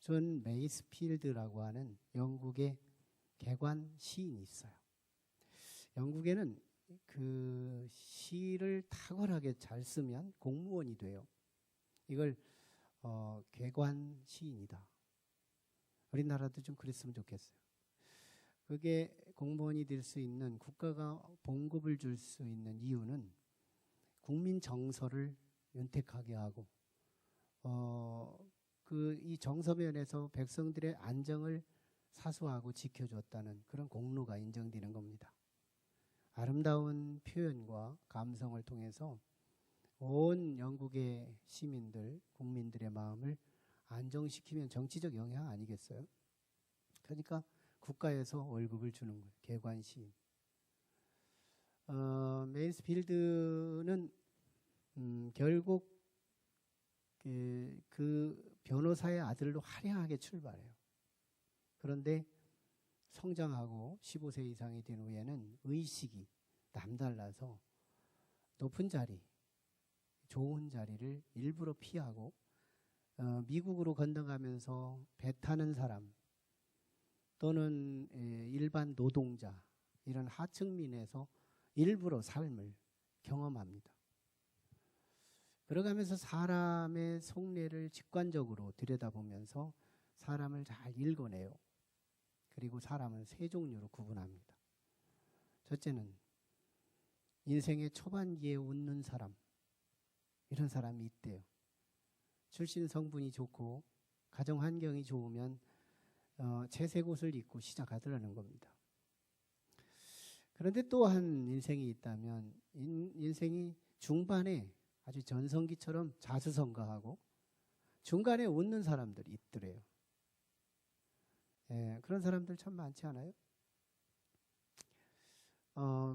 존 메이스필드라고 하는 영국의 개관 시인이 있어요. 영국에는 그 시를 탁월하게 잘 쓰면 공무원이 돼요. 이걸 개관 시인이다. 우리나라도 좀 그랬으면 좋겠어요. 그게 공무원이 될 수 있는, 국가가 봉급을 줄 수 있는 이유는 국민 정서를 윤택하게 하고 이 정서면에서 백성들의 안정을 사수하고 지켜줬다는 그런 공로가 인정되는 겁니다. 아름다운 표현과 감성을 통해서 온 영국의 시민들, 국민들의 마음을 안정시키면 정치적 영향 아니겠어요? 그러니까 국가에서 월급을 주는 거예요. 개관 시인. 메이스필드는 결국 그 변호사의 아들로 화려하게 출발해요. 그런데 성장하고 15세 이상이 된 후에는 의식이 남달라서 높은 자리, 좋은 자리를 일부러 피하고 미국으로 건너가면서 배 타는 사람 또는 일반 노동자, 이런 하층민에서 일부러 삶을 경험합니다. 그러가면서 사람의 속내를 직관적으로 들여다보면서 사람을 잘 읽어내요. 그리고 사람을 세 종류로 구분합니다. 첫째는 인생의 초반기에 웃는 사람, 이런 사람이 있대요. 출신 성분이 좋고 가정 환경이 좋으면 채색 옷을 입고 시작하더라는 겁니다. 그런데 또 한 인생이 있다면 인생이 중반에 아주 전성기처럼 자수성가하고 중간에 웃는 사람들이 있더래요. 그런 사람들 참 많지 않아요?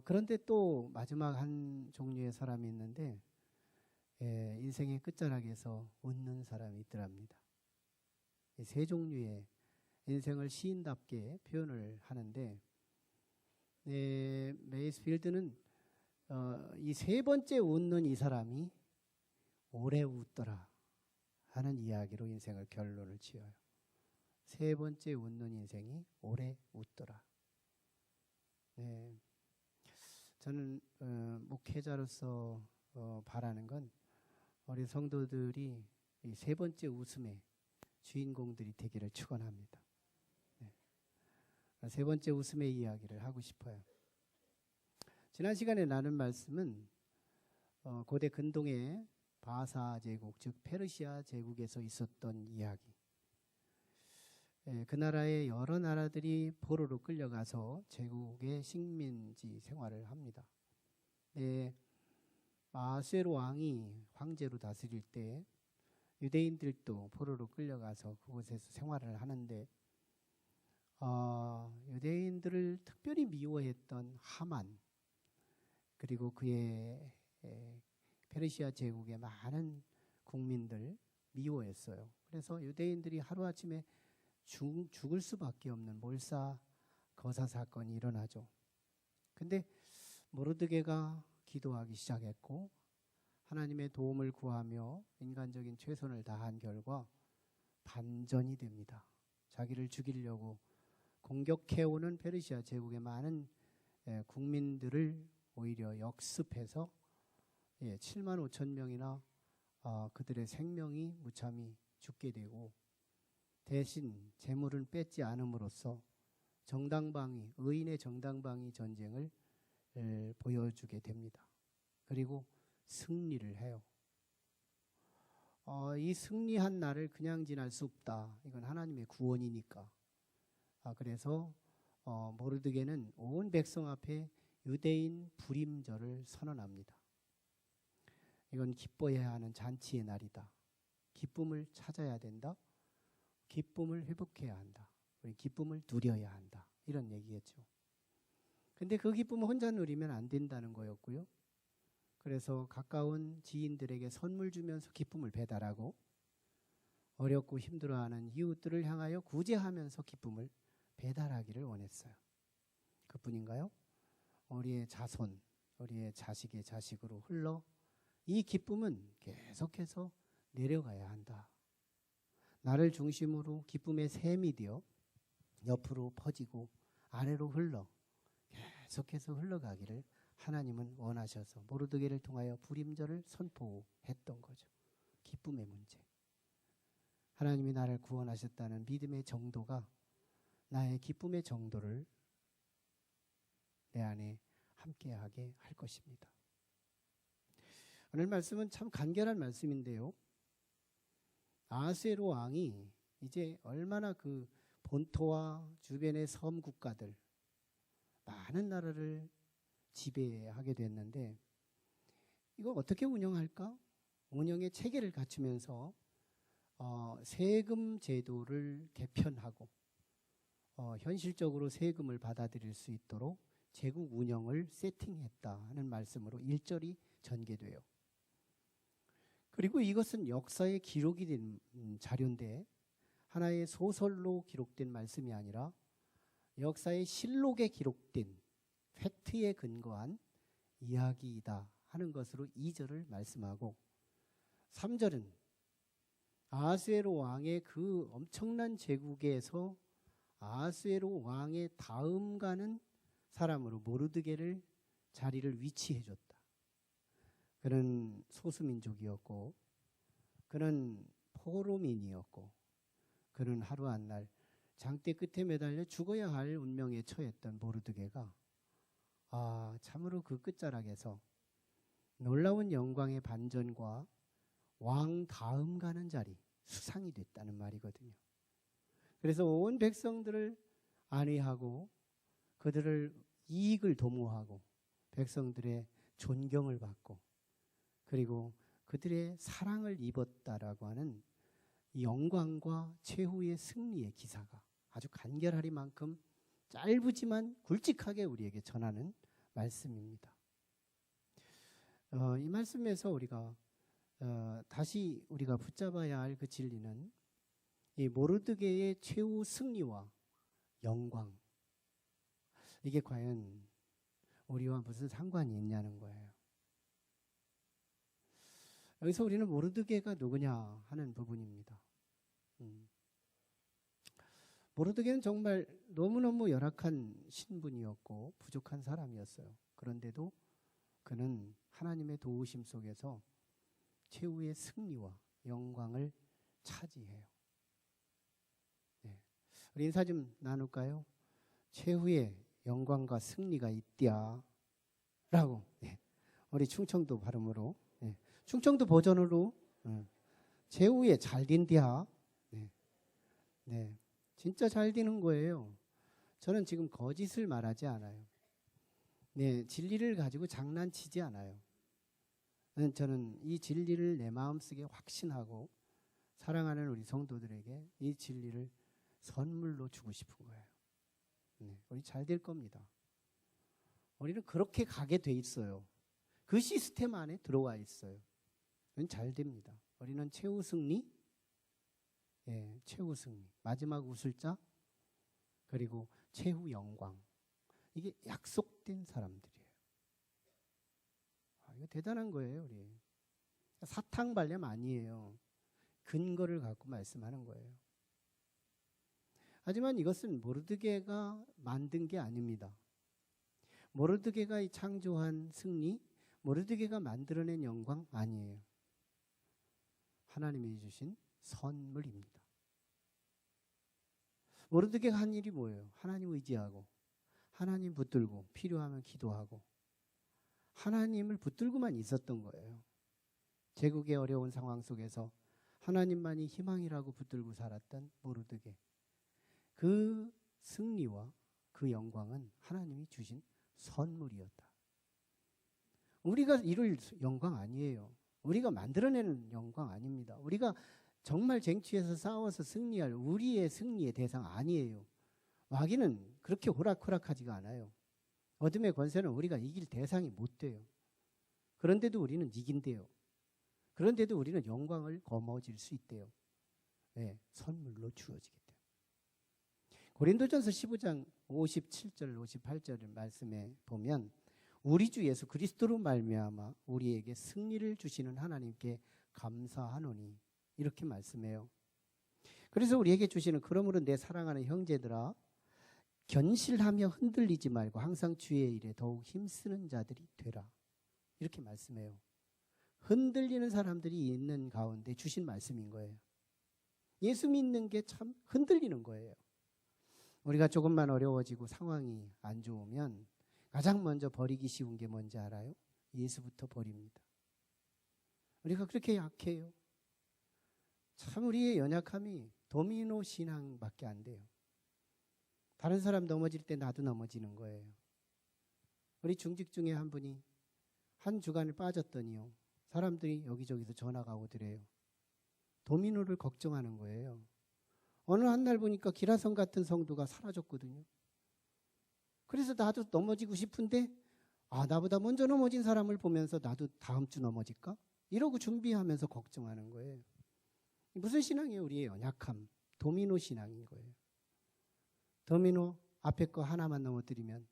그런데 또 마지막 한 종류의 사람이 있는데 인생의 끝자락에서 웃는 사람이 있더랍니다. 이 세 종류의 인생을 시인답게 표현을 하는데 메이스필드는 이 세 번째 웃는 이 사람이 오래 웃더라 하는 이야기로 인생을 결론을 지어요. 세 번째 웃는 인생이 오래 웃더라. 네. 저는 목회자로서 바라는 건 우리 성도들이 이 세 번째 웃음의 주인공들이 되기를 축원합니다. 네. 세 번째 웃음의 이야기를 하고 싶어요. 지난 시간에 나눈 말씀은 고대 근동의 바사 제국, 즉 페르시아 제국에서 있었던 이야기. 그 나라의 여러 나라들이 포로로 끌려가서 제국의 식민지 생활을 합니다. 아수에로 왕이 황제로 다스릴 때 유대인들도 포로로 끌려가서 그곳에서 생활을 하는데 유대인들을 특별히 미워했던 하만, 그리고 그의 페르시아 제국의 많은 국민들 미워했어요. 그래서 유대인들이 하루아침에 죽을 수밖에 없는 몰사 거사 사건이 일어나죠. 근데 모르드게가 기도하기 시작했고 하나님의 도움을 구하며 인간적인 최선을 다한 결과 반전이 됩니다. 자기를 죽이려고 공격해오는 페르시아 제국의 많은 국민들을 오히려 역습해서 7만 5천 명이나 그들의 생명이 무참히 죽게 되고 대신 재물은 뺏지 않음으로써 정당방위, 의인의 정당방위 전쟁을 보여주게 됩니다. 그리고 승리를 해요. 이 승리한 날을 그냥 지날 수 없다. 이건 하나님의 구원이니까. 그래서 모르드게는 온 백성 앞에 유대인 불임절을 선언합니다. 이건 기뻐해야 하는 잔치의 날이다. 기쁨을 찾아야 된다. 기쁨을 회복해야 한다. 우리 기쁨을 누려야 한다. 이런 얘기겠죠. 근데 그 기쁨을 혼자 누리면 안 된다는 거였고요. 그래서 가까운 지인들에게 선물 주면서 기쁨을 배달하고 어렵고 힘들어하는 이웃들을 향하여 구제하면서 기쁨을 배달하기를 원했어요. 그뿐인가요? 우리의 자손, 우리의 자식의 자식으로 흘러 이 기쁨은 계속해서 내려가야 한다. 나를 중심으로 기쁨의 샘이 되어 옆으로 퍼지고 아래로 흘러 계속해서 흘러가기를 하나님은 원하셔서 모르드게를 통하여 불임절을 선포했던 거죠. 기쁨의 문제. 하나님이 나를 구원하셨다는 믿음의 정도가 나의 기쁨의 정도를 내 안에 함께하게 할 것입니다. 오늘 말씀은 참 간결한 말씀인데요. 아하스웨로 왕이 이제 얼마나 그 본토와 주변의 섬 국가들 많은 나라를 지배하게 됐는데 이걸 어떻게 운영할까? 운영의 체계를 갖추면서 세금 제도를 개편하고 현실적으로 세금을 받아들일 수 있도록 제국 운영을 세팅했다 하는 말씀으로 1절이 전개돼요. 그리고 이것은 역사에 기록이 된 자료인데 하나의 소설로 기록된 말씀이 아니라 역사의 실록에 기록된 팩트에 근거한 이야기이다 하는 것으로 2절을 말씀하고 3절은 아하스웨로 왕의 그 엄청난 제국에서 아하스웨로 왕의 다음 가는 사람으로 모르드게를 자리를 위치해 줬다. 그는 소수민족이었고 그는 포로민이었고 그는 하루 한 날 장대 끝에 매달려 죽어야 할 운명에 처했던 모르드게가 참으로 그 끝자락에서 놀라운 영광의 반전과 왕 다음 가는 자리 수상이 됐다는 말이거든요. 그래서 온 백성들을 안위하고 그들을 이익을 도모하고 백성들의 존경을 받고 그리고 그들의 사랑을 입었다라고 하는 이 영광과 최후의 승리의 기사가 아주 간결하리만큼 짧지만 굵직하게 우리에게 전하는 말씀입니다. 이 말씀에서 우리가 다시 우리가 붙잡아야 할 그 진리는 이 모르드게의 최후 승리와 영광 이게 과연 우리와 무슨 상관이 있냐는 거예요. 여기서 우리는 모르드게가 누구냐 하는 부분입니다. 모르드게는 정말 너무너무 열악한 신분이었고 부족한 사람이었어요. 그런데도 그는 하나님의 도우심 속에서 최후의 승리와 영광을 차지해요. 네. 우리 인사 좀 나눌까요? 최후의 영광과 승리가 있디야 라고 우리 충청도 발음으로 충청도 버전으로 최후의 잘 된디야. 진짜 잘 되는 거예요. 저는 지금 거짓을 말하지 않아요. 진리를 가지고 장난치지 않아요. 저는 이 진리를 내 마음속에 확신하고 사랑하는 우리 성도들에게 이 진리를 선물로 주고 싶은 거예요. 우리 잘 될 겁니다. 우리는 그렇게 가게 돼 있어요. 그 시스템 안에 들어와 있어요. 잘 됩니다. 우리는 최후 승리, 최후 승리, 마지막 웃을 자, 그리고 최후 영광. 이게 약속된 사람들이에요. 이거 대단한 거예요, 우리. 사탕발렘 아니에요. 근거를 갖고 말씀하는 거예요. 하지만 이것은 모르드게가 만든 게 아닙니다. 모르드게가 창조한 승리, 모르드게가 만들어낸 영광 아니에요. 하나님이 주신 선물입니다. 모르드게가 한 일이 뭐예요? 하나님 의지하고 하나님 붙들고 필요하면 기도하고 하나님을 붙들고만 있었던 거예요. 제국의 어려운 상황 속에서 하나님만이 희망이라고 붙들고 살았던 모르드게. 그 승리와 그 영광은 하나님이 주신 선물이었다. 우리가 이룰 영광 아니에요. 우리가 만들어내는 영광 아닙니다. 우리가 정말 쟁취해서 싸워서 승리할 우리의 승리의 대상 아니에요. 마귀는 그렇게 호락호락하지가 않아요. 어둠의 권세는 우리가 이길 대상이 못 돼요. 그런데도 우리는 이긴대요. 그런데도 우리는 영광을 거머쥘 수 있대요. 선물로 주어지기 때문에. 고린도전서 15장 57절 58절 말씀에 보면 우리 주 예수 그리스도로 말미암아 우리에게 승리를 주시는 하나님께 감사하노니 이렇게 말씀해요. 그래서 우리에게 주시는 그러므로 내 사랑하는 형제들아 견실하며 흔들리지 말고 항상 주의 일에 더욱 힘쓰는 자들이 되라. 이렇게 말씀해요. 흔들리는 사람들이 있는 가운데 주신 말씀인 거예요. 예수 믿는 게 참 흔들리는 거예요. 우리가 조금만 어려워지고 상황이 안 좋으면 가장 먼저 버리기 쉬운 게 뭔지 알아요? 예수부터 버립니다. 우리가 그렇게 약해요. 참 우리의 연약함이 도미노 신앙밖에 안 돼요. 다른 사람 넘어질 때 나도 넘어지는 거예요. 우리 중직 중에 한 분이 한 주간을 빠졌더니요. 사람들이 여기저기서 전화가 오더래요. 도미노를 걱정하는 거예요. 어느 한 날 보니까 기라성 같은 성도가 사라졌거든요. 그래서 나도 넘어지고 싶은데 나보다 먼저 넘어진 사람을 보면서 나도 다음 주 넘어질까? 이러고 준비하면서 걱정하는 거예요. 무슨 신앙이에요? 우리의 연약함. 도미노 신앙인 거예요. 도미노 앞에 거 하나만 넘어뜨리면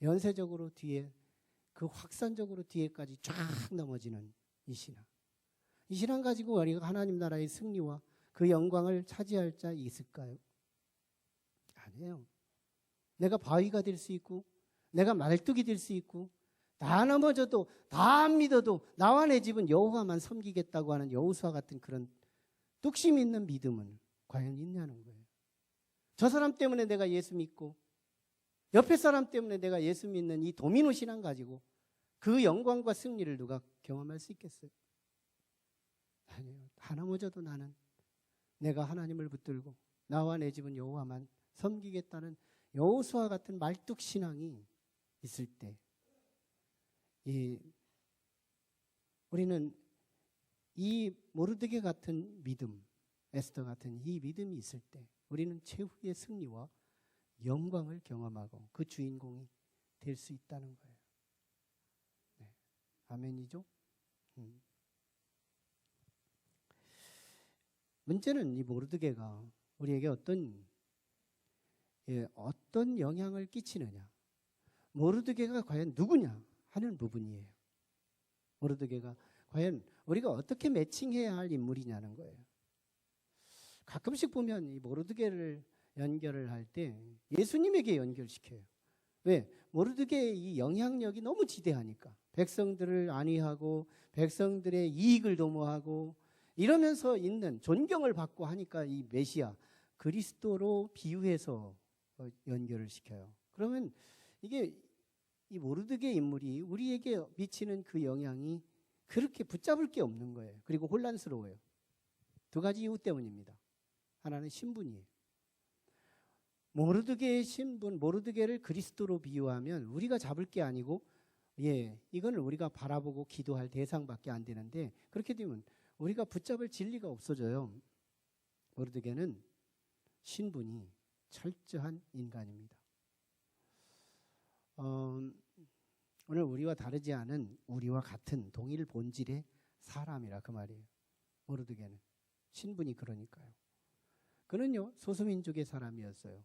연쇄적으로 뒤에 그 확산적으로 뒤에까지 쫙 넘어지는 이 신앙. 이 신앙 가지고 우리가 하나님 나라의 승리와 그 영광을 차지할 자 있을까요? 아니에요. 내가 바위가 될 수 있고 내가 말뚝이 될 수 있고 다 넘어져도 다 안 믿어도 나와 내 집은 여호와만 섬기겠다고 하는 여호수아 같은 그런 뚝심 있는 믿음은 과연 있냐는 거예요. 저 사람 때문에 내가 예수 믿고 옆에 사람 때문에 내가 예수 믿는 이 도미노 신앙 가지고 그 영광과 승리를 누가 경험할 수 있겠어요? 아니에요. 다 넘어져도 나는 내가 하나님을 붙들고 나와 내 집은 여호와만 섬기겠다는 여호수아 같은 말뚝 신앙이 있을 때 우리는 이 모르드게 같은 믿음, 에스더 같은 이 믿음이 있을 때 우리는 최후의 승리와 영광을 경험하고 그 주인공이 될 수 있다는 거예요. 네. 아멘이죠? 문제는 이 모르드게가 우리에게 어떤 영향을 끼치느냐, 모르드게가 과연 누구냐 하는 부분이에요. 모르드게가 과연 우리가 어떻게 매칭해야 할 인물이냐는 거예요. 가끔씩 보면 이 모르드게를 연결을 할 때 예수님에게 연결시켜요. 왜? 모르드게의 이 영향력이 너무 지대하니까 백성들을 안위하고 백성들의 이익을 도모하고 이러면서 있는 존경을 받고 하니까 이 메시아 그리스도로 비유해서 연결을 시켜요. 그러면 이게 이 모르드게 인물이 우리에게 미치는 그 영향이 그렇게 붙잡을 게 없는 거예요. 그리고 혼란스러워요. 두 가지 이유 때문입니다. 하나는 신분이에요. 모르드게의 신분, 모르드게를 그리스도로 비유하면 우리가 잡을 게 아니고 이거는 우리가 바라보고 기도할 대상밖에 안 되는데 그렇게 되면 우리가 붙잡을 진리가 없어져요. 모르드게는 신분이 철저한 인간입니다. 오늘 우리와 다르지 않은 우리와 같은 동일 본질의 사람이라 그 말이에요. 모르드게는 신분이 그러니까요. 그는요 소수민족의 사람이었어요.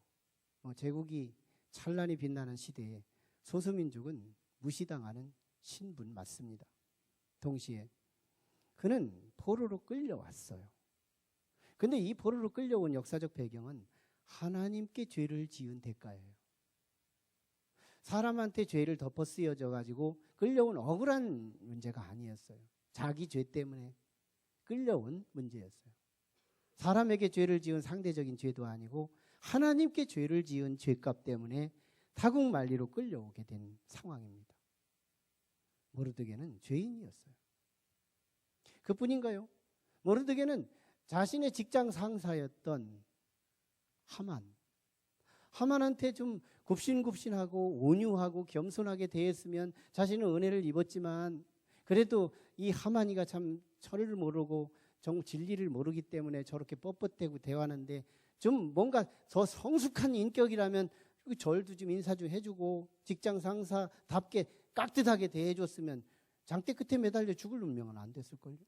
제국이 찬란히 빛나는 시대에 소수민족은 무시당하는 신분 맞습니다. 동시에 그는 포로로 끌려왔어요. 근데 이 포로로 끌려온 역사적 배경은 하나님께 죄를 지은 대가예요. 사람한테 죄를 덮어 쓰여져 가지고 끌려온 억울한 문제가 아니었어요. 자기 죄 때문에 끌려온 문제였어요. 사람에게 죄를 지은 상대적인 죄도 아니고 하나님께 죄를 지은 죄값 때문에 타국만리로 끌려오게 된 상황입니다. 모르드게는 죄인이었어요. 그뿐인가요? 모르드게는 자신의 직장 상사였던 하만한테 좀 굽신굽신하고 온유하고 겸손하게 대했으면 자신은 은혜를 입었지만 그래도 이 하만이가 참 철을 모르고 정 진리를 모르기 때문에 저렇게 뻣뻣대고 대하는데 좀 뭔가 더 성숙한 인격이라면 절도 좀 인사 좀 해주고 직장 상사답게 깍듯하게 대해줬으면 장대 끝에 매달려 죽을 운명은 안 됐을걸요.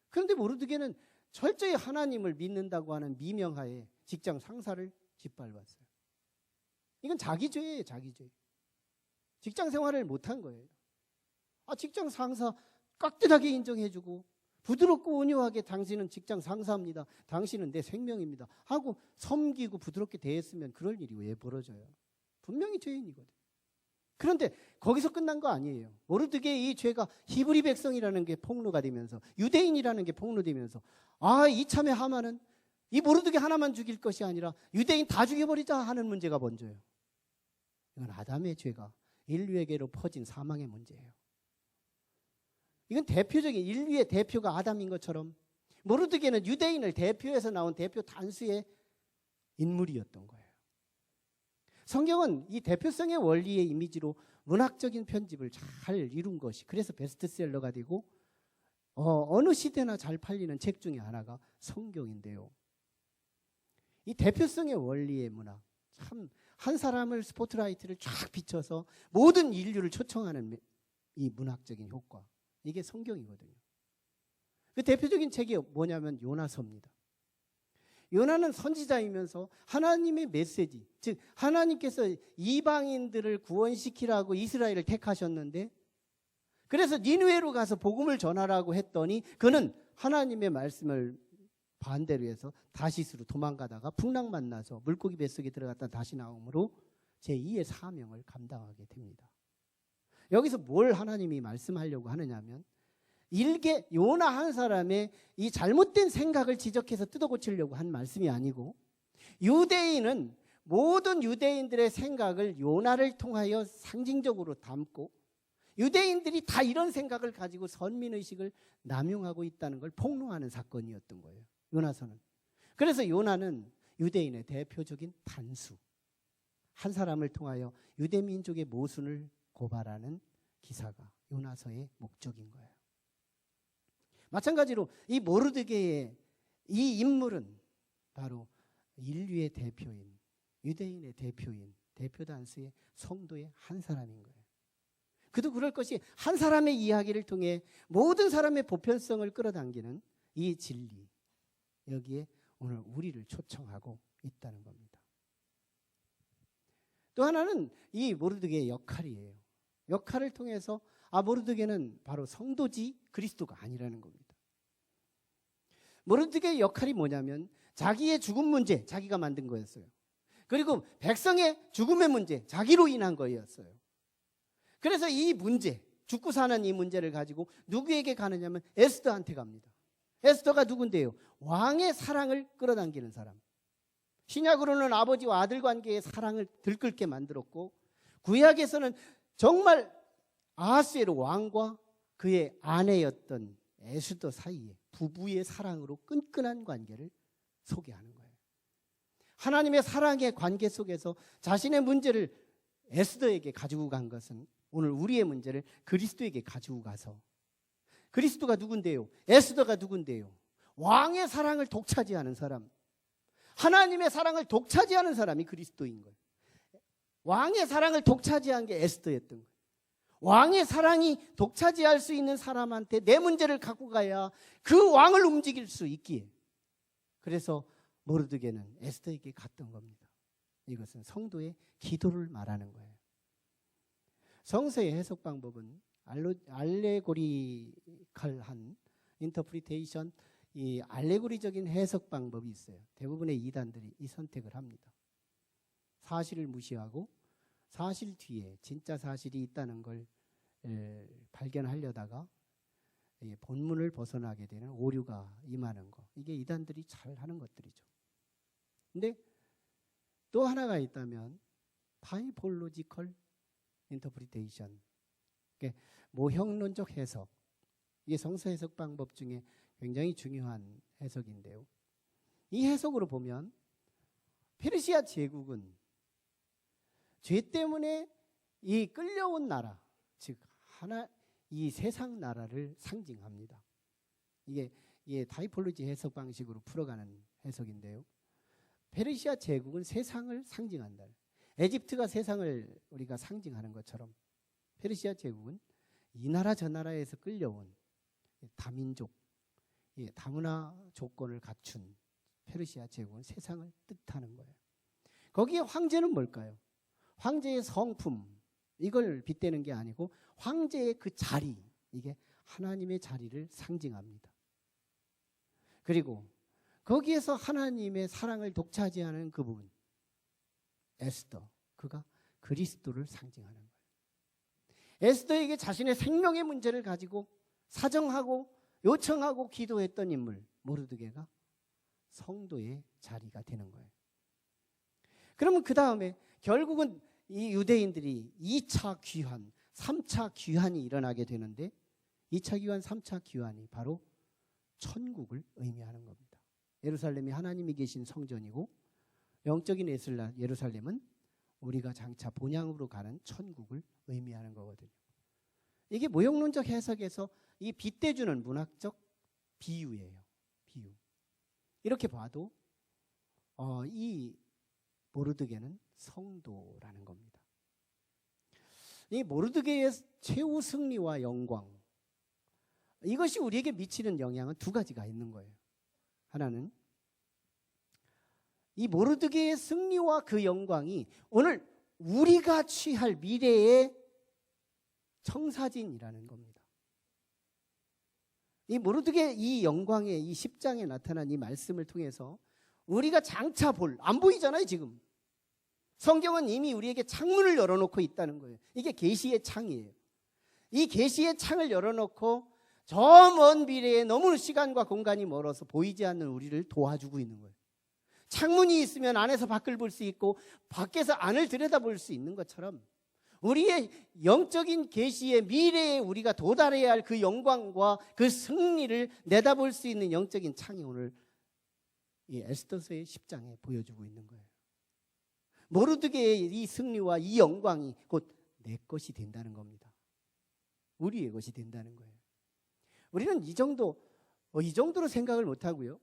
그런데 모르드게는 철저히 하나님을 믿는다고 하는 미명하에 직장 상사를 짓밟았어요. 이건 자기 죄예요, 자기 죄. 직장 생활을 못한 거예요. 직장 상사 깍듯하게 인정해주고 부드럽고 온유하게 당신은 직장 상사입니다. 당신은 내 생명입니다. 하고 섬기고 부드럽게 대했으면 그럴 일이 왜 벌어져요? 분명히 죄인이거든. 그런데 거기서 끝난 거 아니에요. 모르드게의 이 죄가 히브리 백성이라는 게 폭로가 되면서 유대인이라는 게 폭로되면서 이참에 하만은 이 모르드게 하나만 죽일 것이 아니라 유대인 다 죽여버리자 하는 문제가 먼저예요. 이건 아담의 죄가 인류에게로 퍼진 사망의 문제예요. 이건 대표적인 인류의 대표가 아담인 것처럼 모르드게는 유대인을 대표해서 나온 대표 단수의 인물이었던 거예요. 성경은 이 대표성의 원리의 이미지로 문학적인 편집을 잘 이룬 것이 그래서 베스트셀러가 되고 어느 시대나 잘 팔리는 책 중에 하나가 성경인데요. 이 대표성의 원리의 문학, 참 한 사람을 스포트라이트를 쫙 비춰서 모든 인류를 초청하는 이 문학적인 효과, 이게 성경이거든요. 그 대표적인 책이 뭐냐면 요나서입니다. 요나는 선지자이면서 하나님의 메시지, 즉 하나님께서 이방인들을 구원시키라고 이스라엘을 택하셨는데 그래서 니느웨로 가서 복음을 전하라고 했더니 그는 하나님의 말씀을 반대로 해서 다시스로 도망가다가 풍랑 만나서 물고기 뱃속에 들어갔다 다시 나오므로 제2의 사명을 감당하게 됩니다. 여기서 뭘 하나님이 말씀하려고 하느냐면 일개 요나 한 사람의 이 잘못된 생각을 지적해서 뜯어고치려고 한 말씀이 아니고 유대인은 모든 유대인들의 생각을 요나를 통하여 상징적으로 담고 유대인들이 다 이런 생각을 가지고 선민의식을 남용하고 있다는 걸 폭로하는 사건이었던 거예요. 요나서는. 그래서 요나는 유대인의 대표적인 단수, 한 사람을 통하여 유대민족의 모순을 고발하는 기사가 요나서의 목적인 거예요. 마찬가지로 이 모르드게의 이 인물은 바로 인류의 대표인, 유대인의 대표인, 대표 단수의 성도의 한 사람인 거예요. 그도 그럴 것이 한 사람의 이야기를 통해 모든 사람의 보편성을 끌어당기는 이 진리, 여기에 오늘 우리를 초청하고 있다는 겁니다. 또 하나는 이 모르드게의 역할이에요. 역할을 통해서 모르드게는 바로 성도지 그리스도가 아니라는 겁니다. 모르드게의 역할이 뭐냐면 자기의 죽음 문제, 자기가 만든 거였어요. 그리고 백성의 죽음의 문제, 자기로 인한 거였어요. 그래서 이 문제, 죽고 사는 이 문제를 가지고 누구에게 가느냐면 에스더한테 갑니다. 에스더가 누군데요? 왕의 사랑을 끌어당기는 사람. 신약으로는 아버지와 아들 관계의 사랑을 들끓게 만들었고 구약에서는 정말 아하스웨로 왕과 그의 아내였던 에스더 사이에 부부의 사랑으로 끈끈한 관계를 소개하는 거예요. 하나님의 사랑의 관계 속에서 자신의 문제를 에스더에게 가지고 간 것은 오늘 우리의 문제를 그리스도에게 가지고 가서 그리스도가 누군데요? 에스더가 누군데요? 왕의 사랑을 독차지하는 사람, 하나님의 사랑을 독차지하는 사람이 그리스도인 거예요. 왕의 사랑을 독차지한 게 에스더였던 거예요. 왕의 사랑이 독차지할 수 있는 사람한테 내 문제를 갖고 가야 그 왕을 움직일 수 있기에. 그래서 모르드게는 에스더에게 갔던 겁니다. 이것은 성도의 기도를 말하는 거예요. 성서의 해석 방법은 알레고리컬한 인터프리테이션, 이 알레고리적인 해석 방법이 있어요. 대부분의 이단들이 이 선택을 합니다. 사실을 무시하고 사실 뒤에 진짜 사실이 있다는 걸 발견하려다가 본문을 벗어나게 되는 오류가 임하는 거, 이게 이단들이 잘 하는 것들이죠. 근데 또 하나가 있다면 타이폴로지컬 인터프리테이션, 모형론적 해석, 이게 성서 해석 방법 중에 굉장히 중요한 해석인데요. 이 해석으로 보면 페르시아 제국은 죄 때문에 이 끌려온 나라, 즉 이 세상 나라를 상징합니다. 이게 타이폴로지 해석 방식으로 풀어가는 해석인데요. 페르시아 제국은 세상을 상징한다. 에집트가 세상을 우리가 상징하는 것처럼 페르시아 제국은 이 나라 저 나라에서 끌려온 다민족, 다문화 조건을 갖춘 페르시아 제국은 세상을 뜻하는 거예요. 거기에 황제는 뭘까요? 황제의 성품, 이걸 빗대는 게 아니고 황제의 그 자리, 이게 하나님의 자리를 상징합니다. 그리고 거기에서 하나님의 사랑을 독차지하는 그 부분, 에스더, 그가 그리스도를 상징하는 거예요. 에스더에게 자신의 생명의 문제를 가지고 사정하고 요청하고 기도했던 인물 모르드게가 성도의 자리가 되는 거예요. 그러면 그 다음에 결국은 이 유대인들이 2차 귀환, 3차 귀환이 일어나게 되는데 2차 귀환, 3차 귀환이 바로 천국을 의미하는 겁니다. 예루살렘이 하나님이 계신 성전이고 영적인 예루살렘은 우리가 장차 본향으로 가는 천국을 의미하는 거거든요. 이게 모형론적 해석에서 이 빗대주는 문학적 비유예요. 비유. 이렇게 봐도 이 모르드게는 성도라는 겁니다. 이 모르드게의 최후 승리와 영광, 이것이 우리에게 미치는 영향은 두 가지가 있는 거예요. 하나는 이 모르드게의 승리와 그 영광이 오늘 우리가 취할 미래의 청사진이라는 겁니다. 이 모르드게 이 영광의 이 10장에 나타난 이 말씀을 통해서 우리가 장차 안 보이잖아요 지금. 성경은 이미 우리에게 창문을 열어놓고 있다는 거예요. 이게 계시의 창이에요. 이 계시의 창을 열어놓고 저 먼 미래에 너무 시간과 공간이 멀어서 보이지 않는 우리를 도와주고 있는 거예요. 창문이 있으면 안에서 밖을 볼 수 있고 밖에서 안을 들여다볼 수 있는 것처럼 우리의 영적인 계시의 미래에 우리가 도달해야 할 그 영광과 그 승리를 내다볼 수 있는 영적인 창이 오늘 이 에스더서의 10장에 보여주고 있는 거예요. 모르드게의 이 승리와 이 영광이 곧 내 것이 된다는 겁니다. 우리의 것이 된다는 거예요. 우리는 이 정도로 생각을 못하고요.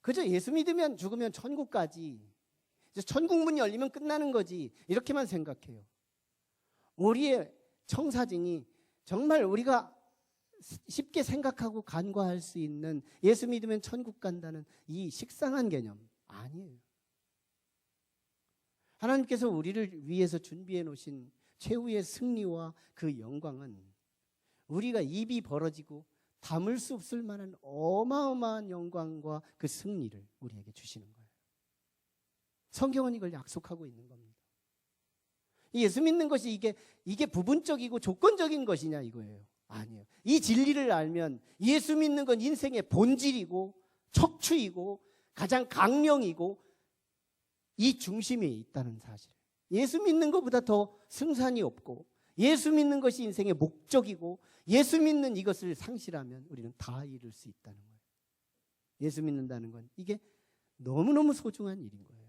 그저 예수 믿으면 죽으면 천국까지, 천국 문이 열리면 끝나는 거지, 이렇게만 생각해요. 우리의 청사진이 정말 우리가 쉽게 생각하고 간과할 수 있는 예수 믿으면 천국 간다는 이 식상한 개념 아니에요. 하나님께서 우리를 위해서 준비해 놓으신 최후의 승리와 그 영광은 우리가 입이 벌어지고 담을 수 없을 만한 어마어마한 영광과 그 승리를 우리에게 주시는 거예요. 성경은 이걸 약속하고 있는 겁니다. 예수 믿는 것이 이게 부분적이고 조건적인 것이냐 이거예요. 아니에요. 이 진리를 알면 예수 믿는 건 인생의 본질이고 척추이고 가장 강령이고 이 중심에 있다는 사실. 예수 믿는 것보다 더 승산이 없고 예수 믿는 것이 인생의 목적이고 예수 믿는 이것을 상실하면 우리는 다 잃을 수 있다는 거예요. 예수 믿는다는 건 이게 너무너무 소중한 일인 거예요.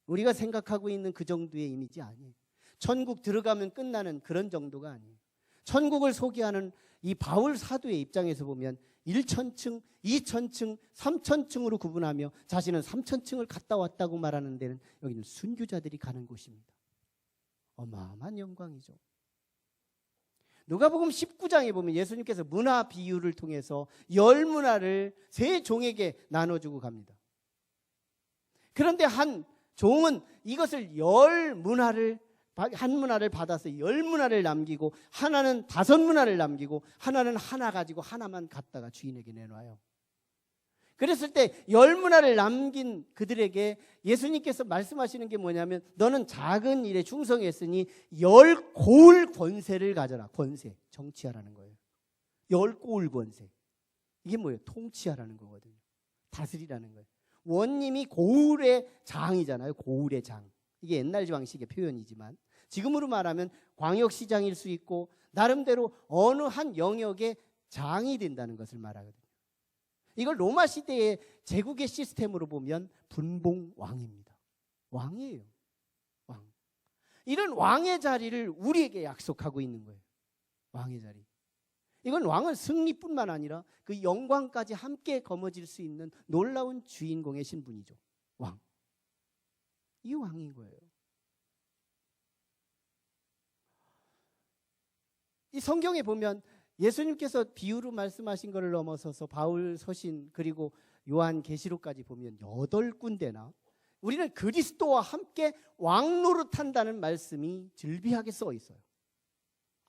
우리가 생각하고 있는 그 정도의 이미지 아니에요. 천국 들어가면 끝나는 그런 정도가 아니에요. 천국을 소개하는 이 바울 사도의 입장에서 보면 1,000층, 2,000층, 3,000층으로 구분하며 자신은 3,000층을 갔다 왔다고 말하는 데는 여기는 순교자들이 가는 곳입니다. 어마어마한 영광이죠. 누가복음 19장에 보면 예수님께서 문화 비유를 통해서 10문화를 세 종에게 나눠주고 갑니다. 그런데 한 종은 이것을 한 문화를 받아서 10문화를 남기고 하나는 5문화를 남기고 하나는 하나 가지고 하나만 갖다가 주인에게 내놔요. 그랬을 때 10문화를 남긴 그들에게 예수님께서 말씀하시는 게 뭐냐면 너는 작은 일에 충성했으니 10고을 권세를 가져라. 권세, 정치하라는 거예요. 10고을 권세. 이게 뭐예요? 통치하라는 거거든요. 다스리라는 거예요. 원님이 고을의 장이잖아요. 고을의 장. 이게 옛날 방식의 표현이지만 지금으로 말하면 광역시장일 수 있고 나름대로 어느 한 영역의 장이 된다는 것을 말하거든요. 이걸 로마 시대의 제국의 시스템으로 보면 분봉왕입니다. 왕이에요. 왕. 이런 왕의 자리를 우리에게 약속하고 있는 거예요. 왕의 자리. 이건 왕은 승리뿐만 아니라 그 영광까지 함께 거머쥘 수 있는 놀라운 주인공의 신분이죠. 왕. 이 왕인 거예요. 이 성경에 보면 예수님께서 비유로 말씀하신 것을 넘어서서 바울 서신 그리고 요한 계시록까지 보면 8군데나 우리는 그리스도와 함께 왕노릇한다는 말씀이 즐비하게 써 있어요.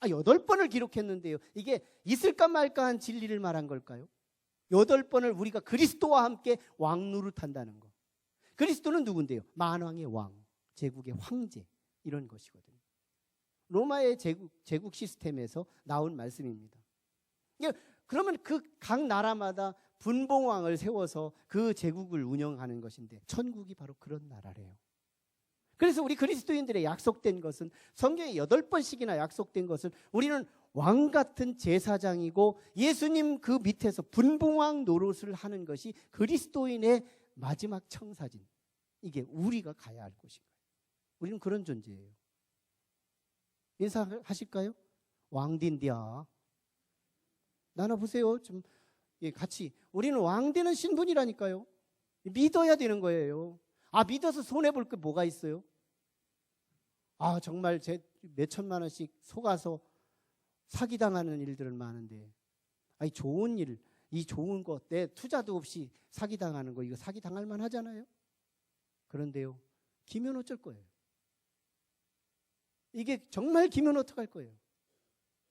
8번을 기록했는데요. 이게 있을까 말까 한 진리를 말한 걸까요? 8번을 우리가 그리스도와 함께 왕노릇한다는 거. 그리스도는 누군데요? 만왕의 왕, 제국의 황제, 이런 것이거든요. 로마의 제국 시스템에서 나온 말씀입니다. 그러면 그 각 나라마다 분봉왕을 세워서 그 제국을 운영하는 것인데, 천국이 바로 그런 나라래요. 그래서 우리 그리스도인들의 약속된 것은, 성경에 8번씩이나 약속된 것은, 우리는 왕 같은 제사장이고 예수님 그 밑에서 분봉왕 노릇을 하는 것이 그리스도인의 마지막 청사진, 이게 우리가 가야 할 곳인 거예요. 우리는 그런 존재예요. 인사하실까요? 왕딘디야. 나눠보세요. 좀 같이. 우리는 왕 되는 신분이라니까요. 믿어야 되는 거예요. 믿어서 손해볼 게 뭐가 있어요? 정말 제 몇천만 원씩 속아서 사기당하는 일들은 많은데, 좋은 일, 이 좋은 거, 내 투자도 없이 사기당하는 거, 이거 사기당할 만 하잖아요. 그런데요, 기면 어쩔 거예요? 이게 정말 기면 어떡할 거예요?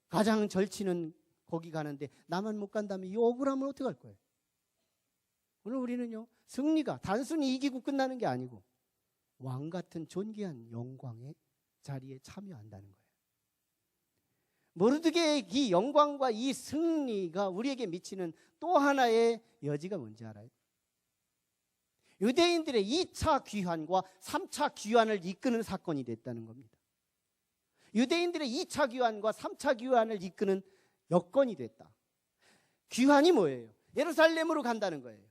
가장 절치는 거기 가는데 나만 못 간다면 이 억울함은 어떡할 거예요? 오늘 우리는요, 승리가 단순히 이기고 끝나는 게 아니고 왕 같은 존귀한 영광의 자리에 참여한다는 거예요. 모르드게의 이 영광과 이 승리가 우리에게 미치는 또 하나의 여지가 뭔지 알아요? 유대인들의 2차 귀환과 3차 귀환을 이끄는 사건이 됐다는 겁니다. 유대인들의 2차 귀환과 3차 귀환을 이끄는 여건이 됐다. 귀환이 뭐예요? 예루살렘으로 간다는 거예요.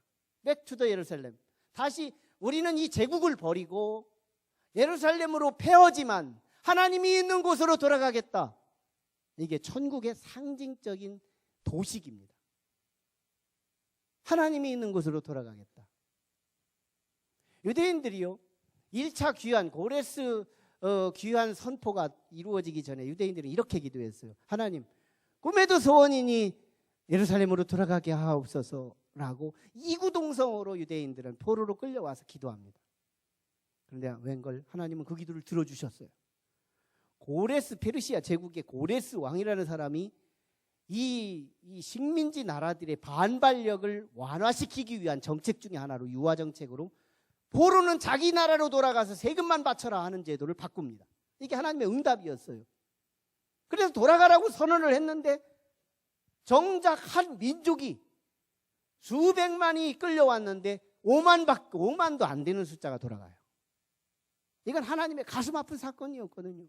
Back to the 예루살렘. 다시 우리는 이 제국을 버리고 예루살렘으로 패하지만 하나님이 있는 곳으로 돌아가겠다. 이게 천국의 상징적인 도식입니다. 하나님이 있는 곳으로 돌아가겠다. 유대인들이요, 1차 귀환, 고레스 귀환 선포가 이루어지기 전에 유대인들은 이렇게 기도했어요. 하나님, 꿈에도 소원이니 예루살렘으로 돌아가게 하옵소서라고 이구동성으로 유대인들은 포로로 끌려와서 기도합니다. 그런데 웬걸 하나님은 그 기도를 들어주셨어요. 고레스, 페르시아 제국의 고레스 왕이라는 사람이 이 식민지 나라들의 반발력을 완화시키기 위한 정책 중에 하나로, 유화 정책으로 포로는 자기 나라로 돌아가서 세금만 바쳐라 하는 제도를 바꿉니다. 이게 하나님의 응답이었어요. 그래서 돌아가라고 선언을 했는데 정작 한 민족이 수백만이 끌려왔는데 5만도 안 되는 숫자가 돌아가요. 이건 하나님의 가슴 아픈 사건이었거든요.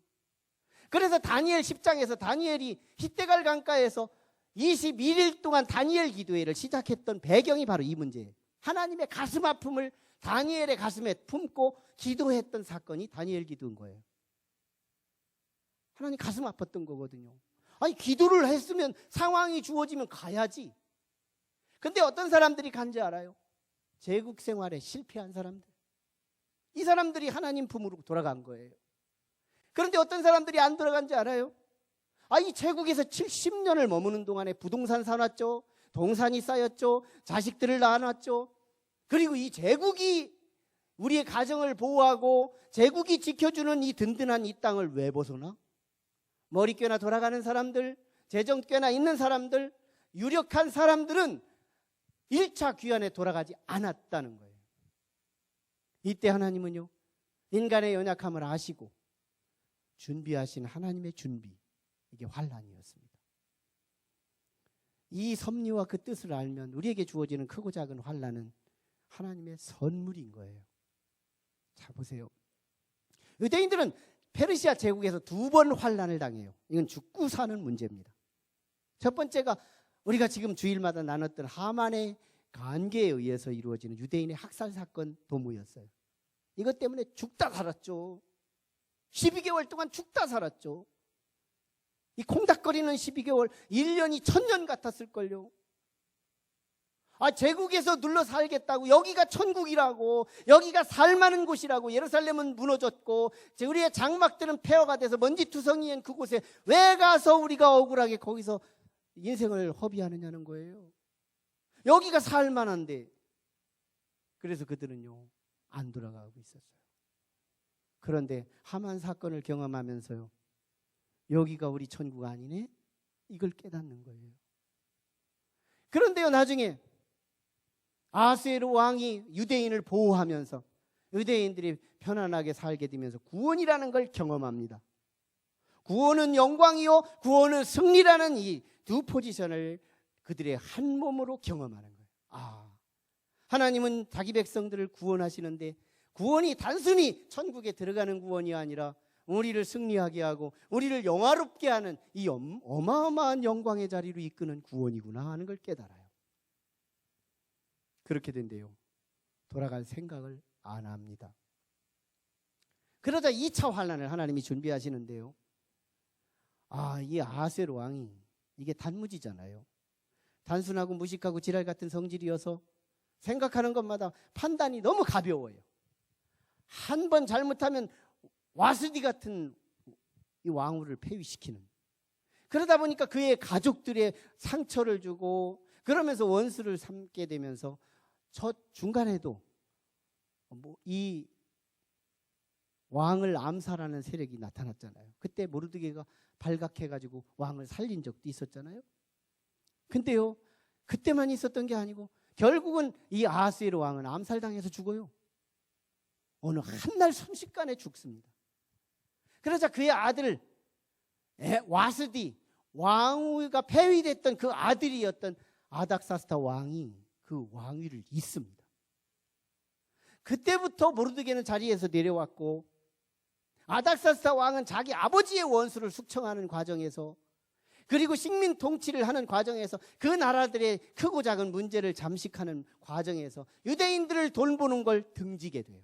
그래서 다니엘 10장에서 다니엘이 히데갈 강가에서 21일 동안 다니엘 기도회를 시작했던 배경이 바로 이 문제예요. 하나님의 가슴 아픔을 다니엘의 가슴에 품고 기도했던 사건이 다니엘 기도인 거예요. 하나님 가슴 아팠던 거거든요. 기도를 했으면 상황이 주어지면 가야지. 근데 어떤 사람들이 간지 알아요? 제국 생활에 실패한 사람들. 이 사람들이 하나님 품으로 돌아간 거예요. 그런데 어떤 사람들이 안 돌아간지 알아요? 이 제국에서 70년을 머무는 동안에 부동산 사놨죠. 동산이 쌓였죠. 자식들을 낳아놨죠. 그리고 이 제국이 우리의 가정을 보호하고 제국이 지켜주는 이 든든한 이 땅을 왜 벗어나? 머리 꽤나 돌아가는 사람들, 재정 꽤나 있는 사람들, 유력한 사람들은 1차 귀환에 돌아가지 않았다는 거예요. 이때 하나님은요, 인간의 연약함을 아시고 준비하신 하나님의 준비, 이게 환난이었습니다. 이 섭리와 그 뜻을 알면 우리에게 주어지는 크고 작은 환난은 하나님의 선물인 거예요. 자, 보세요. 유대인들은 페르시아 제국에서 2번 환난을 당해요. 이건 죽고 사는 문제입니다. 첫 번째가 우리가 지금 주일마다 나눴던 하만의 간계에 의해서 이루어지는 유대인의 학살 사건 도모였어요. 이것 때문에 죽다 살았죠. 12개월 동안 죽다 살았죠. 이 콩닥거리는 12개월, 1년이 1000년 같았을걸요. 제국에서 눌러 살겠다고, 여기가 천국이라고, 여기가 살만한 곳이라고, 예루살렘은 무너졌고 우리의 장막들은 폐허가 돼서 먼지투성이인 그곳에 왜 가서 우리가 억울하게 거기서 인생을 허비하느냐는 거예요. 여기가 살만한데. 그래서 그들은요, 안 돌아가고 있었어요. 그런데 하만 사건을 경험하면서요, 여기가 우리 천국 아니네? 이걸 깨닫는 거예요. 그런데요, 나중에 아하스웨로 왕이 유대인을 보호하면서 유대인들이 편안하게 살게 되면서 구원이라는 걸 경험합니다. 구원은 영광이요 구원은 승리라는 이 두 포지션을 그들의 한 몸으로 경험하는 거예요. 하나님은 자기 백성들을 구원하시는데 구원이 단순히 천국에 들어가는 구원이 아니라 우리를 승리하게 하고 우리를 영화롭게 하는 이 어마어마한 영광의 자리로 이끄는 구원이구나 하는 걸 깨달아요. 그렇게 된대요. 돌아갈 생각을 안 합니다. 그러자 2차 환난을 하나님이 준비하시는데요. 이 아하스웨로 왕이 이게 단무지잖아요. 단순하고 무식하고 지랄 같은 성질이어서 생각하는 것마다 판단이 너무 가벼워요. 한 번 잘못하면 와스디 같은 이 왕후를 폐위시키는. 그러다 보니까 그의 가족들의 상처를 주고 그러면서 원수를 삼게 되면서 저 중간에도 이 왕을 암살하는 세력이 나타났잖아요. 그때 모르드게가 발각해가지고 왕을 살린 적도 있었잖아요. 근데요, 그때만 있었던 게 아니고 결국은 이 아하스웨로 왕은 암살당해서 죽어요. 어느 한날 순식간에 죽습니다. 그러자 그의 아들 와스디 왕후가 폐위됐던 그 아들이었던 아닥사스다 왕이 그 왕위를 잇습니다. 그때부터 모르드게는 자리에서 내려왔고 아닥사스다 왕은 자기 아버지의 원수를 숙청하는 과정에서 그리고 식민 통치를 하는 과정에서 그 나라들의 크고 작은 문제를 잠식하는 과정에서 유대인들을 돌보는 걸 등지게 돼요.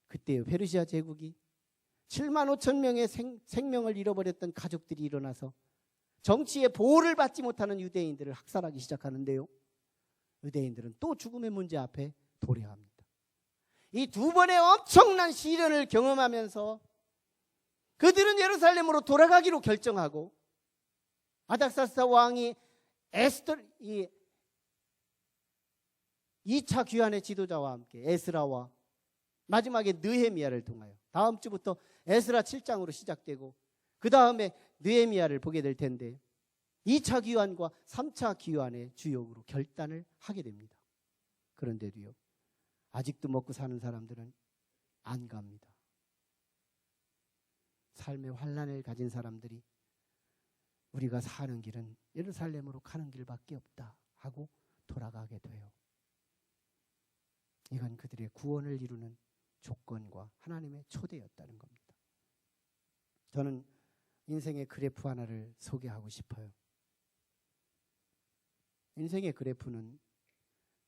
그때요, 페르시아 제국이 7만 5천 명의 생명을 잃어버렸던 가족들이 일어나서 정치의 보호를 받지 못하는 유대인들을 학살하기 시작하는데요. 유대인들은 또 죽음의 문제 앞에 도래합니다. 이 두 번의 엄청난 시련을 경험하면서 그들은 예루살렘으로 돌아가기로 결정하고 아닥사스다 왕이 이 2차 귀환의 지도자와 함께 에스라와 마지막에 느헤미야를 통하여 다음 주부터 에스라 7장으로 시작되고 그 다음에 느헤미야를 보게 될 텐데 2차 귀환과 3차 귀환의 주역으로 결단을 하게 됩니다. 그런데도요, 아직도 먹고 사는 사람들은 안 갑니다. 삶의 환난을 가진 사람들이 우리가 사는 길은 예루살렘으로 가는 길밖에 없다 하고 돌아가게 돼요. 이건 그들의 구원을 이루는 조건과 하나님의 초대였다는 겁니다. 저는 인생의 그래프 하나를 소개하고 싶어요. 인생의 그래프는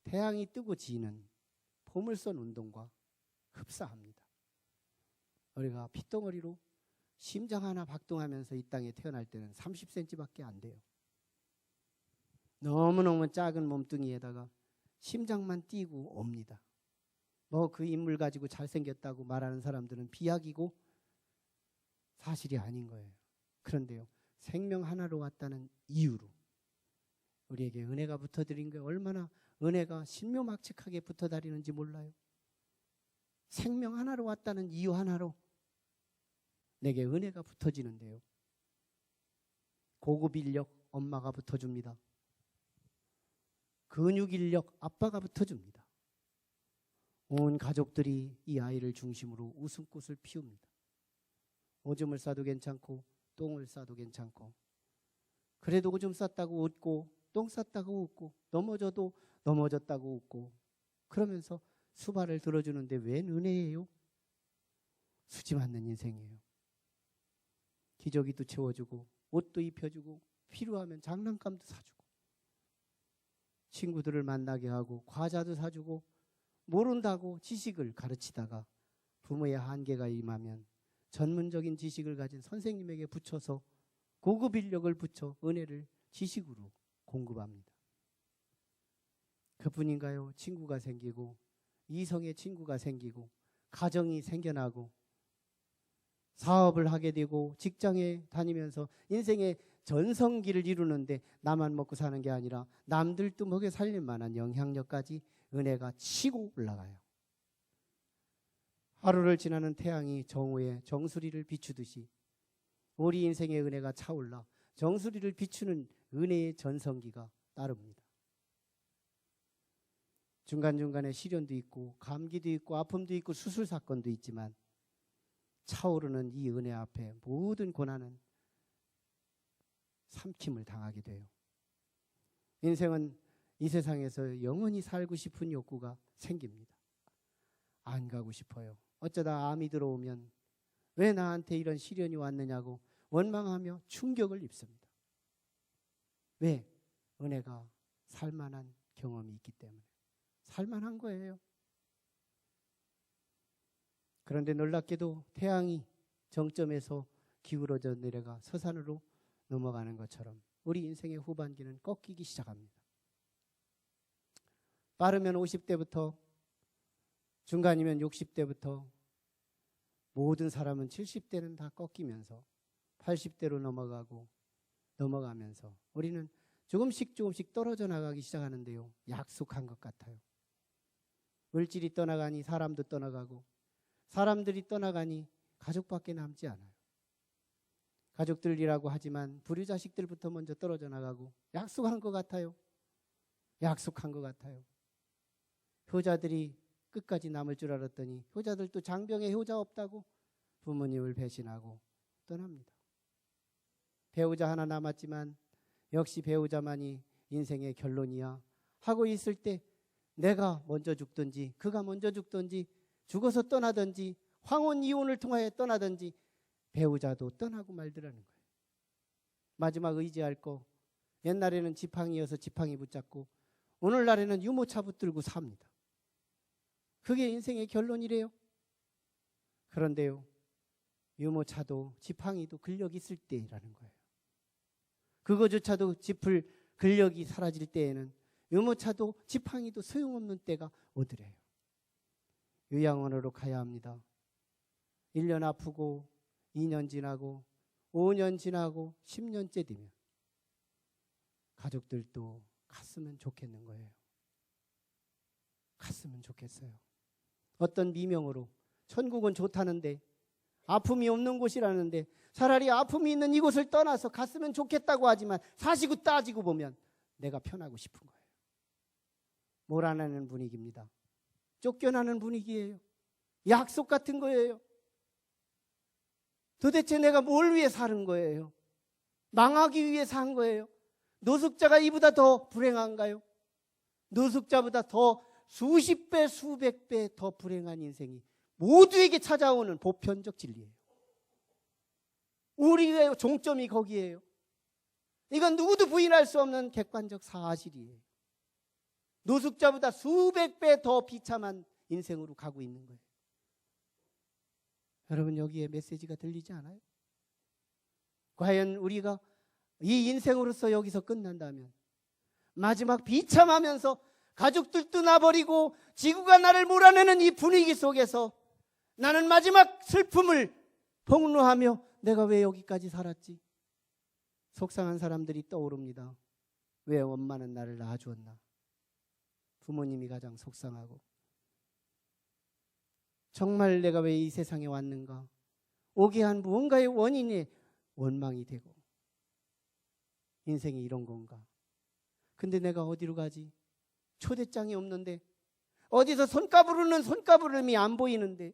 태양이 뜨고 지는 포물선 운동과 흡사합니다. 우리가 핏덩어리로 심장 하나 박동하면서 이 땅에 태어날 때는 30cm밖에 안 돼요. 너무너무 작은 몸뚱이에다가 심장만 뛰고 옵니다. 그 인물 가지고 잘생겼다고 말하는 사람들은 비약이고 사실이 아닌 거예요. 그런데요, 생명 하나로 왔다는 이유로 우리에게 은혜가 붙어들인 게 얼마나 은혜가 신묘막측하게 붙어다니는지 몰라요. 생명 하나로 왔다는 이유 하나로 내게 은혜가 붙어지는데요. 고급 인력 엄마가 붙어줍니다. 근육 인력 아빠가 붙어줍니다. 온 가족들이 이 아이를 중심으로 웃음꽃을 피웁니다. 오줌을 싸도 괜찮고 똥을 싸도 괜찮고 그래도 오줌 쌌다고 웃고 똥 쌌다고 웃고 넘어져도 넘어졌다고 웃고 그러면서 수발을 들어주는데 웬 은혜예요? 수지 맞는 인생이에요. 기저귀도 채워주고 옷도 입혀주고 필요하면 장난감도 사주고 친구들을 만나게 하고 과자도 사주고 모른다고 지식을 가르치다가 부모의 한계가 임하면 전문적인 지식을 가진 선생님에게 붙여서 고급 인력을 붙여 은혜를 지식으로 공급합니다. 그뿐인가요? 친구가 생기고 이성의 친구가 생기고 가정이 생겨나고 사업을 하게 되고 직장에 다니면서 인생의 전성기를 이루는데 나만 먹고 사는 게 아니라 남들도 먹여 살릴 만한 영향력까지 은혜가 치고 올라가요. 하루를 지나는 태양이 정오에 정수리를 비추듯이 우리 인생의 은혜가 차올라 정수리를 비추는 은혜의 전성기가 따릅니다. 중간중간에 시련도 있고 감기도 있고 아픔도 있고 수술 사건도 있지만 차오르는 이 은혜 앞에 모든 고난은 삼킴을 당하게 돼요. 인생은 이 세상에서 영원히 살고 싶은 욕구가 생깁니다. 안 가고 싶어요. 어쩌다 암이 들어오면 왜 나한테 이런 시련이 왔느냐고 원망하며 충격을 입습니다. 왜? 은혜가 살만한 경험이 있기 때문에. 살만한 거예요. 그런데 놀랍게도 태양이 정점에서 기울어져 내려가 서산으로 넘어가는 것처럼 우리 인생의 후반기는 꺾이기 시작합니다. 빠르면 50대부터, 중간이면 60대부터, 모든 사람은 70대는 다 꺾이면서 80대로 넘어가면서 우리는 조금씩 떨어져 나가기 시작하는데요. 약속한 것 같아요. 물질이 떠나가니 사람도 떠나가고, 사람들이 떠나가니 가족밖에 남지 않아요. 가족들이라고 하지만 불효자식들부터 먼저 떨어져 나가고 약속한 것 같아요. 효자들이 끝까지 남을 줄 알았더니 효자들도 장병에 효자 없다고 부모님을 배신하고 떠납니다. 배우자 하나 남았지만 역시 배우자만이 인생의 결론이야 하고 있을 때 내가 먼저 죽든지 그가 먼저 죽든지 죽어서 떠나든지 황혼 이혼을 통하여 떠나든지 배우자도 떠나고 말더라는 거예요. 마지막 의지할 거, 옛날에는 지팡이여서 지팡이 붙잡고 오늘날에는 유모차 붙들고 삽니다. 그게 인생의 결론이래요. 그런데요, 유모차도 지팡이도 근력이 있을 때라는 거예요. 그거조차도 짚을 근력이 사라질 때에는 유모차도 지팡이도 소용없는 때가 오더래요. 요양원으로 가야 합니다. 1년 아프고 2년 지나고 5년 지나고 10년째 되면 가족들도 갔으면 좋겠는 거예요. 갔으면 좋겠어요. 어떤 미명으로 천국은 좋다는데 아픔이 없는 곳이라는데 차라리 아픔이 있는 이곳을 떠나서 갔으면 좋겠다고 하지만 사시고 따지고 보면 내가 편하고 싶은 거예요. 몰아내는 분위기입니다. 쫓겨나는 분위기예요. 약속 같은 거예요. 도대체 내가 뭘 위해 사는 거예요? 망하기 위해 산 거예요? 노숙자가 이보다 더 불행한가요? 노숙자보다 더 수십 배, 수백 배 더 불행한 인생이 모두에게 찾아오는 보편적 진리예요. 우리의 종점이 거기에요. 이건 누구도 부인할 수 없는 객관적 사실이에요. 노숙자보다 수백 배 더 비참한 인생으로 가고 있는 거예요. 여러분, 여기에 메시지가 들리지 않아요? 과연 우리가 이 인생으로서 여기서 끝난다면 마지막 비참하면서 가족들도 나버리고 지구가 나를 몰아내는 이 분위기 속에서 나는 마지막 슬픔을 폭로하며 내가 왜 여기까지 살았지? 속상한 사람들이 떠오릅니다. 왜 엄마는 나를 낳아주었나? 부모님이 가장 속상하고 정말 내가 왜 이 세상에 왔는가? 오게 한 무언가의 원인에 원망이 되고 인생이 이런 건가? 근데 내가 어디로 가지? 초대장이 없는데 어디서 손가부르는 손가부름이 안 보이는데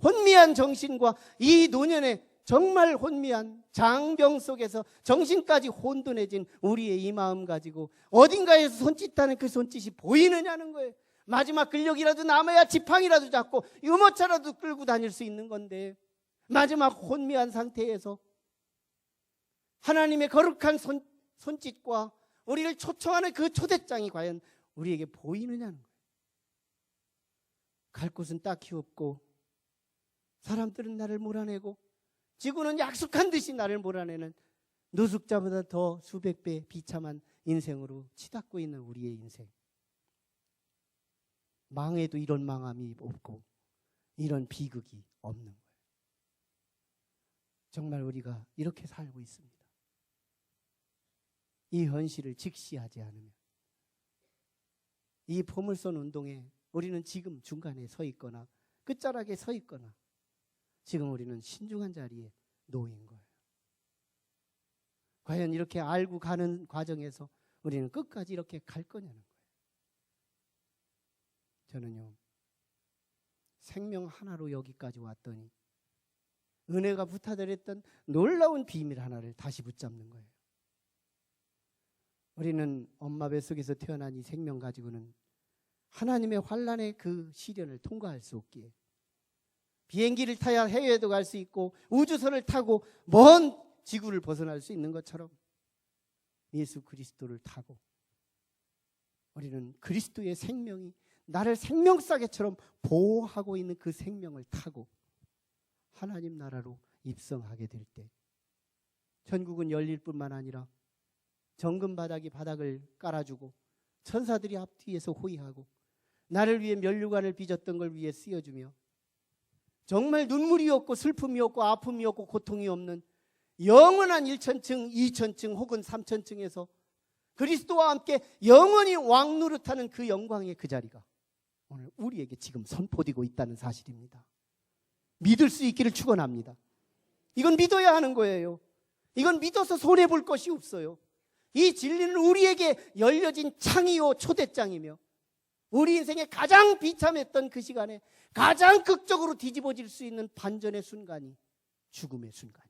혼미한 정신과 이 노년의 정말 혼미한 장병 속에서 정신까지 혼돈해진 우리의 이 마음 가지고 어딘가에서 손짓하는 그 손짓이 보이느냐는 거예요. 마지막 근력이라도 남아야 지팡이라도 잡고 유모차라도 끌고 다닐 수 있는 건데 마지막 혼미한 상태에서 하나님의 거룩한 손짓과 우리를 초청하는 그 초대장이 과연 우리에게 보이느냐는 거예요. 갈 곳은 딱히 없고 사람들은 나를 몰아내고 지구는 약속한 듯이 나를 몰아내는 노숙자보다 더 수백 배 비참한 인생으로 치닫고 있는 우리의 인생. 망해도 이런 망함이 없고 이런 비극이 없는 거예요. 정말 우리가 이렇게 살고 있습니다. 이 현실을 직시하지 않으면 이 포물선 운동에 우리는 지금 중간에 서 있거나 끝자락에 서 있거나 지금 우리는 신중한 자리에 놓인 거예요. 과연 이렇게 알고 가는 과정에서 우리는 끝까지 이렇게 갈 거냐는 거예요. 저는요, 생명 하나로 여기까지 왔더니 은혜가 부탁드렸던 놀라운 비밀 하나를 다시 붙잡는 거예요. 우리는 엄마 뱃속에서 태어난 이 생명 가지고는 하나님의 환난의 그 시련을 통과할 수 없기에 비행기를 타야 해외에도 갈 수 있고 우주선을 타고 먼 지구를 벗어날 수 있는 것처럼 예수 그리스도를 타고 우리는 그리스도의 생명이 나를 생명싸개처럼 보호하고 있는 그 생명을 타고 하나님 나라로 입성하게 될 때 천국은 열릴 뿐만 아니라 정금 바닥이 바닥을 깔아주고 천사들이 앞뒤에서 호위하고 나를 위해 면류관을 빚었던 걸 위해 쓰여주며 정말 눈물이 없고 슬픔이 없고 아픔이 없고 고통이 없는 영원한 1천층, 2천층 혹은 3천층에서 그리스도와 함께 영원히 왕노릇하는 그 영광의 그 자리가 오늘 우리에게 지금 선포되고 있다는 사실입니다. 믿을 수 있기를 축원합니다. 이건 믿어야 하는 거예요. 이건 믿어서 손해볼 것이 없어요. 이 진리는 우리에게 열려진 창이요 초대장이며 우리 인생에 가장 비참했던 그 시간에 가장 극적으로 뒤집어질 수 있는 반전의 순간이 죽음의 순간이에요.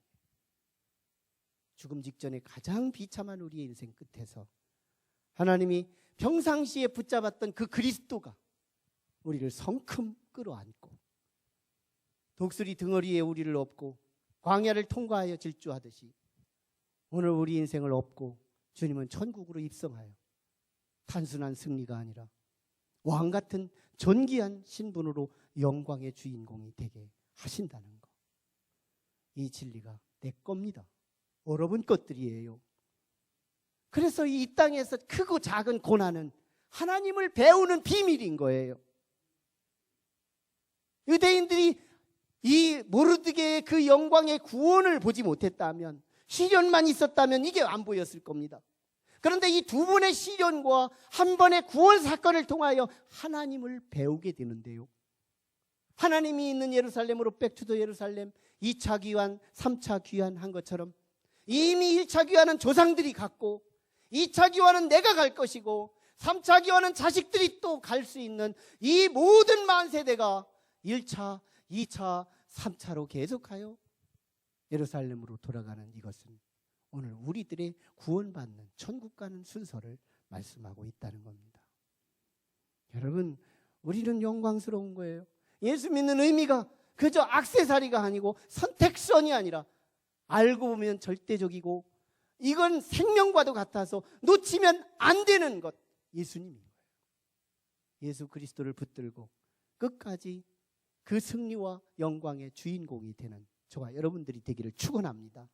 죽음 직전에 가장 비참한 우리의 인생 끝에서 하나님이 평상시에 붙잡았던 그 그리스도가 우리를 성큼 끌어안고 독수리 등어리에 우리를 업고 광야를 통과하여 질주하듯이 오늘 우리 인생을 업고 주님은 천국으로 입성하여 단순한 승리가 아니라 왕같은 존귀한 신분으로 영광의 주인공이 되게 하신다는 것. 이 진리가 내 겁니다. 여러분 것들이에요. 그래서 이 땅에서 크고 작은 고난은 하나님을 배우는 비밀인 거예요. 유대인들이 이 모르드게의 그 영광의 구원을 보지 못했다면, 시련만 있었다면 이게 안 보였을 겁니다. 그런데 이 두 번의 시련과 한 번의 구원 사건을 통하여 하나님을 배우게 되는데요. 하나님이 있는 예루살렘으로 백투더 예루살렘 2차 귀환, 3차 귀환한 것처럼 이미 1차 귀환은 조상들이 갔고 2차 귀환은 내가 갈 것이고 3차 귀환은 자식들이 또 갈 수 있는 이 모든 만세대가 1차, 2차, 3차로 계속하여 예루살렘으로 돌아가는 이것은 오늘 우리들의 구원받는 천국 가는 순서를 말씀하고 있다는 겁니다. 여러분, 우리는 영광스러운 거예요. 예수 믿는 의미가 그저 액세서리가 아니고 선택선이 아니라 알고 보면 절대적이고 이건 생명과도 같아서 놓치면 안 되는 것, 예수님인 거예요. 예수 그리스도를 붙들고 끝까지 그 승리와 영광의 주인공이 되는 저와 여러분들이 되기를 축원합니다.